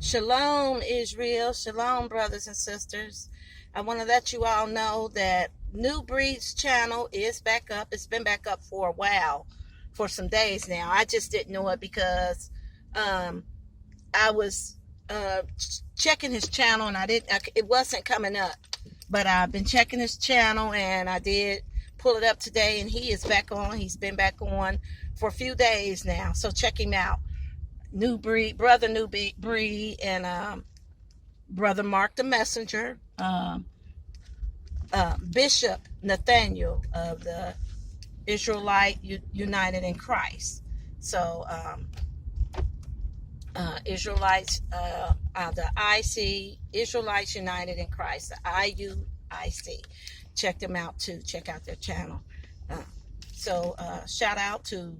Shalom, Israel. Shalom, brothers and sisters. I want to let you all know that New Breed's channel is back up. It's been back up for a while, for some days now. I just didn't know it because I was checking his channel and it wasn't coming up. But I've been checking his channel and I did pull it up today, and he is back on. He's been back on for a few days now. So check him out. New Breed, Brother New Breed, and Brother Mark the Messenger, Bishop Nathaniel of the Israelite United in Christ. So Israelites, the IC, Israelites United in Christ, the IUIC. Check them out too. Check out their channel. So shout out to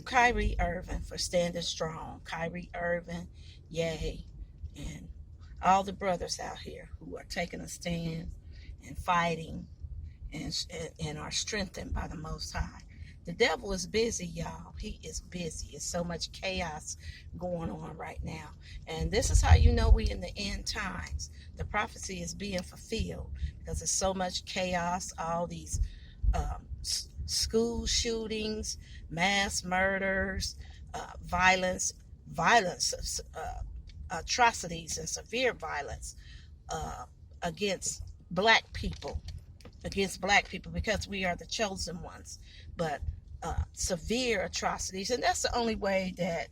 Kyrie Irvin for standing strong. Kyrie Irvin, YAH, and all the brothers out here who are taking a stand and fighting and are strengthened by the Most High. The devil is busy, y'all. He is busy. It's so much chaos going on right now. And this is how you know we in the end times. The prophecy is being fulfilled because there's so much chaos, all these school shootings, mass murders, violence, atrocities, and severe violence against black people, because we are the chosen ones. But severe atrocities, and that's the only way that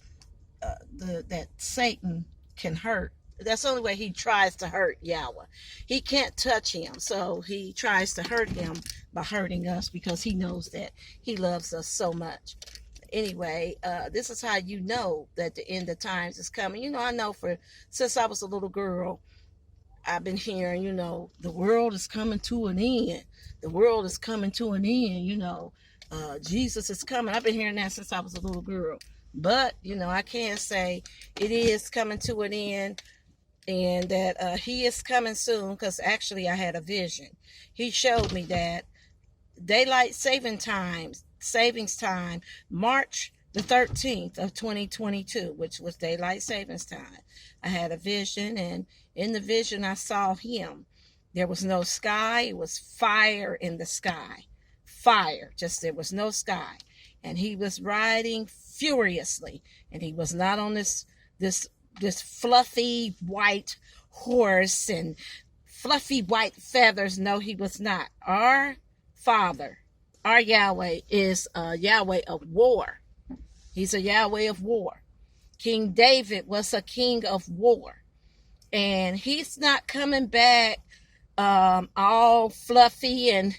that Satan can hurt. That's the only way he tries to hurt Yahweh. He can't touch him, so he tries to hurt him by hurting us because he knows that he loves us so much. Anyway, this is how you know that the end of times is coming. You know, I know since I was a little girl, I've been hearing, the world is coming to an end. The world is coming to an end, Jesus is coming. I've been hearing that since I was a little girl. But, I can't say it is coming to an end and that he is coming soon, because actually I had a vision. He showed me that daylight savings time, March the 13th of 2022, which was daylight savings time. I had a vision, and in the vision I saw him. There was no sky. It was fire in the sky. Fire, just there was no sky. And he was riding furiously, and he was not on this fluffy white horse and fluffy white feathers. No, he was not. Our Father, our Yahweh, is a Yahweh of war. He's a Yahweh of war. King David was a king of war. And he's not coming back all fluffy and,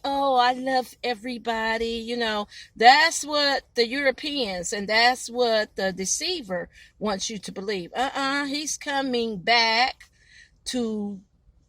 oh, I love everybody. That's what the Europeans and that's what the deceiver wants you to believe. He's coming back to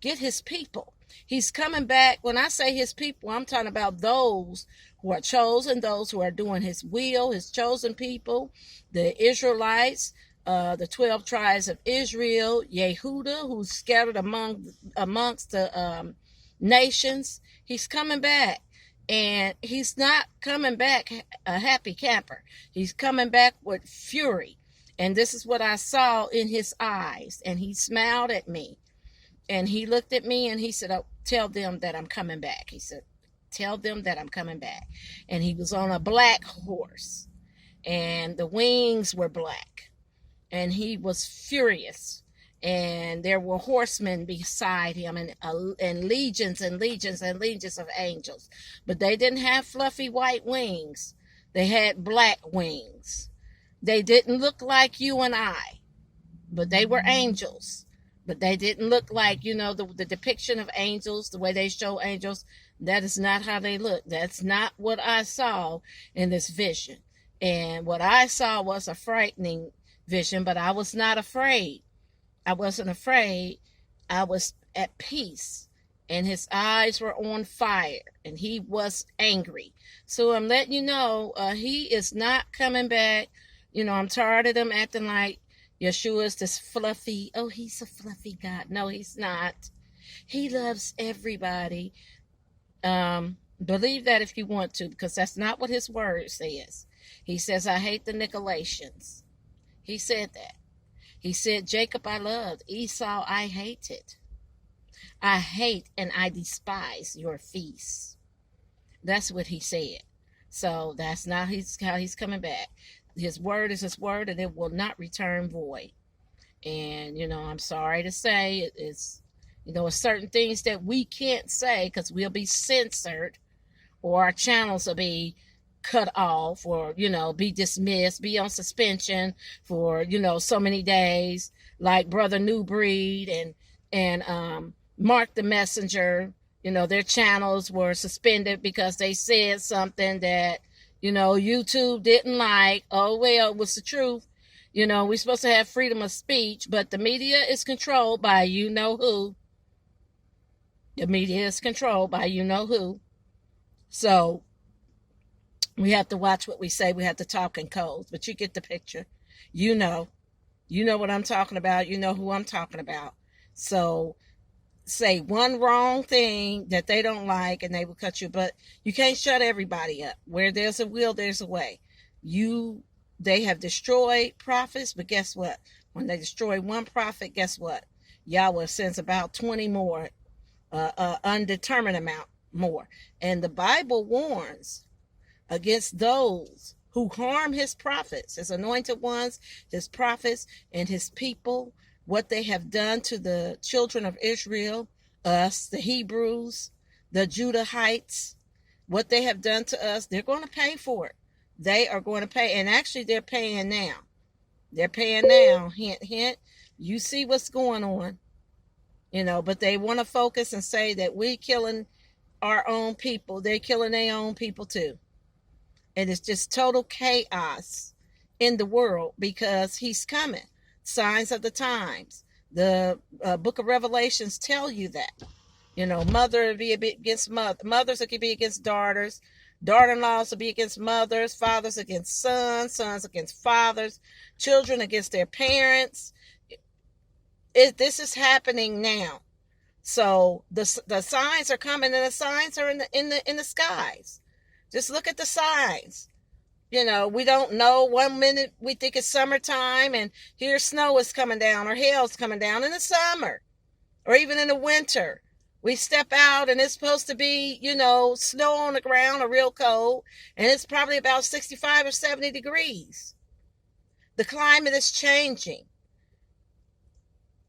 get his people. He's coming back. When I say his people, I'm talking about those who are chosen, those who are doing his will, his chosen people, the Israelites, the 12 tribes of Israel, Yehuda, who's scattered amongst the nations. He's coming back. And he's not coming back a happy camper. He's coming back with fury. And this is what I saw in his eyes. And he smiled at me. And he looked at me and he said, oh, tell them that I'm coming back. He said, tell them that I'm coming back. And he was on a black horse. And the wings were black. And he was furious. And there were horsemen beside him and legions and legions and legions of angels. But they didn't have fluffy white wings. They had black wings. They didn't look like you and I. But they were angels. But they didn't look like, the depiction of angels, the way they show angels. That is not how they look. That's not what I saw in this vision. And what I saw was a frightening vision, but I was not afraid. I wasn't afraid. I was at peace. And his eyes were on fire. And he was angry. So I'm letting you know, he is not coming back. I'm tired of them acting like Yeshua's this fluffy, oh, he's a fluffy God. No, he's not. He loves everybody. Believe that if you want to, because that's not what his word says. He says, I hate the Nicolaitans. He said that. He said, Jacob I loved, Esau I hated. I hate and I despise your feasts. That's what he said. So that's not how he's coming back. His word is his word, and it will not return void. And, I'm sorry to say, it's certain things that we can't say because we'll be censored, or our channels will be cut off, or, be dismissed, be on suspension for, so many days, like Brother New Breed and Mark the Messenger. Their channels were suspended because they said something that, YouTube didn't like. Oh, well, it was the truth. We're supposed to have freedom of speech, but the media is controlled by who. The media is controlled by who. So we have to watch what we say. We have to talk in codes, but you get the picture. You know what I'm talking about. You know who I'm talking about. So say one wrong thing that they don't like and they will cut you, but you can't shut everybody up. Where there's a will, there's a way. They have destroyed prophets, but guess what? When they destroy one prophet, guess what? Yahweh sends about 20 more, undetermined amount more. And the Bible warns against those who harm his prophets, his anointed ones, his prophets, and his people, what they have done to the children of Israel, us, the Hebrews, the Judahites, what they have done to us. They're going to pay for it. They are going to pay, and actually they're paying now. They're paying now. Hint, hint. You see what's going on, but they want to focus and say that we killing our own people. They're killing their own people too. And it's just total chaos in the world because he's coming. Signs of the times. The book of Revelations tell you that. Mother will be against mother. Mothers will be against daughters. Daughter-in-laws will be against mothers. Fathers against sons. Sons against fathers. Children against their parents. This is happening now. So the signs are coming, and the signs are in the skies. Just look at the signs. We don't know. One minute we think it's summertime and here snow is coming down or hail's coming down in the summer or even in the winter. We step out and it's supposed to be, snow on the ground or real cold, and it's probably about 65 or 70 degrees. The climate is changing.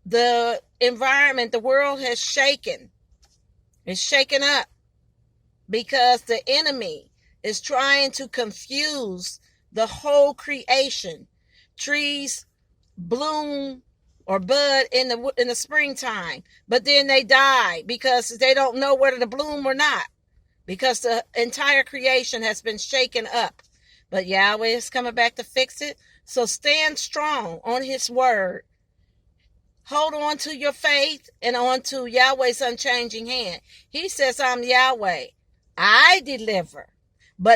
The environment, the world has shaken. It's shaken up because the enemy is trying to confuse the whole creation. Trees bloom or bud in the springtime, but then they die because they don't know whether to bloom or not, because the entire creation has been shaken up. But Yahweh is coming back to fix it. So stand strong on his word. Hold on to your faith and on to Yahweh's unchanging hand. He says, I'm Yahweh. I deliver.